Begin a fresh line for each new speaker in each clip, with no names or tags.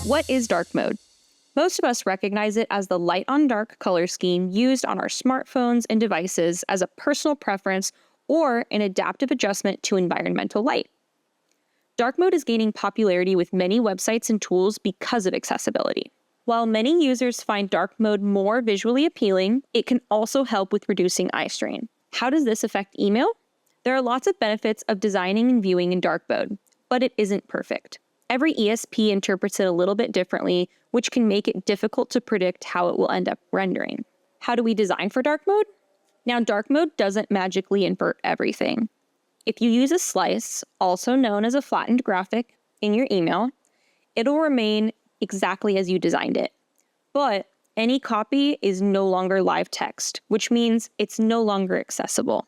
What is dark mode? Most of us recognize it as the light on dark color scheme used on our smartphones and devices as a personal preference or an adaptive adjustment to environmental light. Dark mode is gaining popularity with many websites and tools because of accessibility. While many users find dark mode more visually appealing, it can also help with reducing eye strain. How does this affect email? There are lots of benefits of designing and viewing in dark mode, but it isn't perfect. Every ESP interprets it a little bit differently, which can make it difficult to predict how it will end up rendering. How do we design for dark mode? Now, dark mode doesn't magically invert everything. If you use a slice, also known as a flattened graphic, in your email, it'll remain exactly as you designed it. But any copy is no longer live text, which means it's no longer accessible.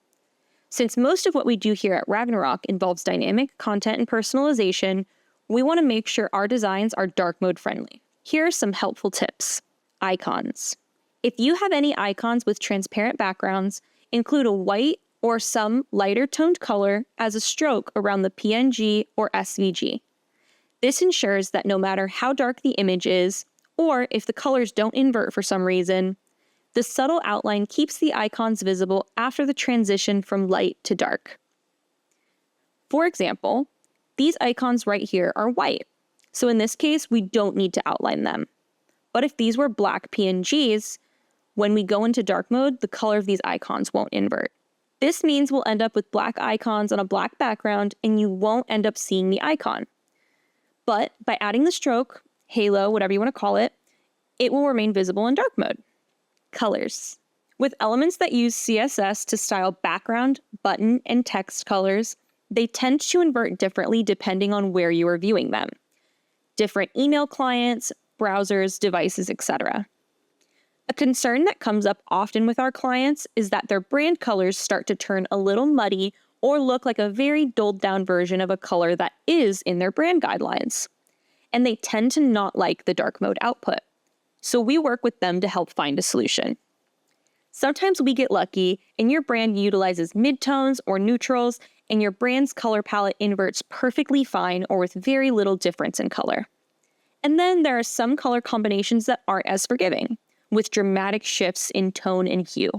Since most of what we do here at Ragnarok involves dynamic content and personalization, we want to make sure our designs are dark mode friendly. Here are some helpful tips. Icons. If you have any icons with transparent backgrounds, include a white or some lighter toned color as a stroke around the PNG or SVG. This ensures that no matter how dark the image is, or if the colors don't invert for some reason, the subtle outline keeps the icons visible after the transition from light to dark. For example, these icons right here are white, so in this case, we don't need to outline them. But if these were black PNGs, when we go into dark mode, the color of these icons won't invert. This means we'll end up with black icons on a black background and you won't end up seeing the icon. But by adding the stroke, halo, whatever you want to call it will remain visible in dark mode. Colors. With elements that use CSS to style background, button, and text colors, they tend to invert differently depending on where you are viewing them. Different email clients, browsers, devices, etc. A concern that comes up often with our clients is that their brand colors start to turn a little muddy or look like a very dulled down version of a color that is in their brand guidelines. And they tend to not like the dark mode output. So we work with them to help find a solution. Sometimes we get lucky and your brand utilizes midtones or neutrals and your brand's color palette inverts perfectly fine or with very little difference in color. And then there are some color combinations that aren't as forgiving, with dramatic shifts in tone and hue.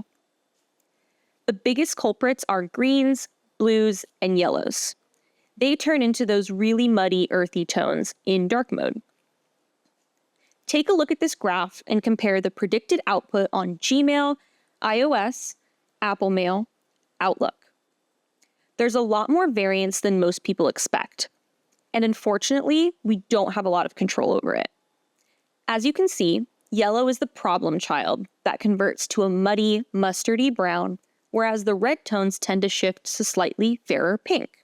The biggest culprits are greens, blues, and yellows. They turn into those really muddy, earthy tones in dark mode. Take a look at this graph and compare the predicted output on Gmail, iOS, Apple Mail, Outlook. There's a lot more variance than most people expect, and unfortunately, we don't have a lot of control over it. As you can see, yellow is the problem child that converts to a muddy, mustardy brown, whereas the red tones tend to shift to slightly fairer pink.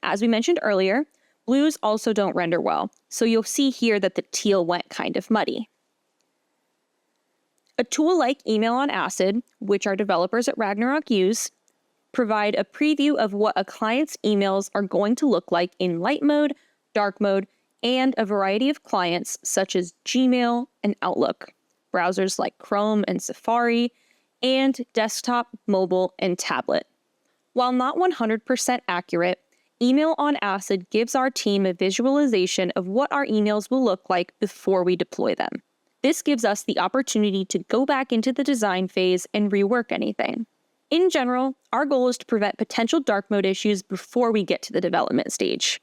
As we mentioned earlier, blues also don't render well, so you'll see here that the teal went kind of muddy. A tool like Email on Acid, which our developers at Ragnarok use, provide a preview of what a client's emails are going to look like in light mode, dark mode, and a variety of clients such as Gmail and Outlook, browsers like Chrome and Safari, and desktop, mobile, and tablet. While not 100% accurate, Email on Acid gives our team a visualization of what our emails will look like before we deploy them. This gives us the opportunity to go back into the design phase and rework anything. In general, our goal is to prevent potential dark mode issues before we get to the development stage.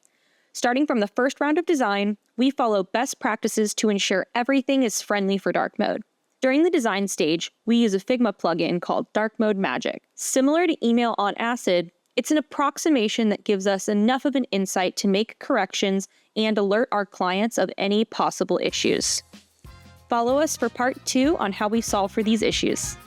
Starting from the first round of design, we follow best practices to ensure everything is friendly for dark mode. During the design stage, we use a Figma plugin called Dark Mode Magic. Similar to Email on Acid, it's an approximation that gives us enough of an insight to make corrections and alert our clients of any possible issues. Follow us for part 2 on how we solve for these issues.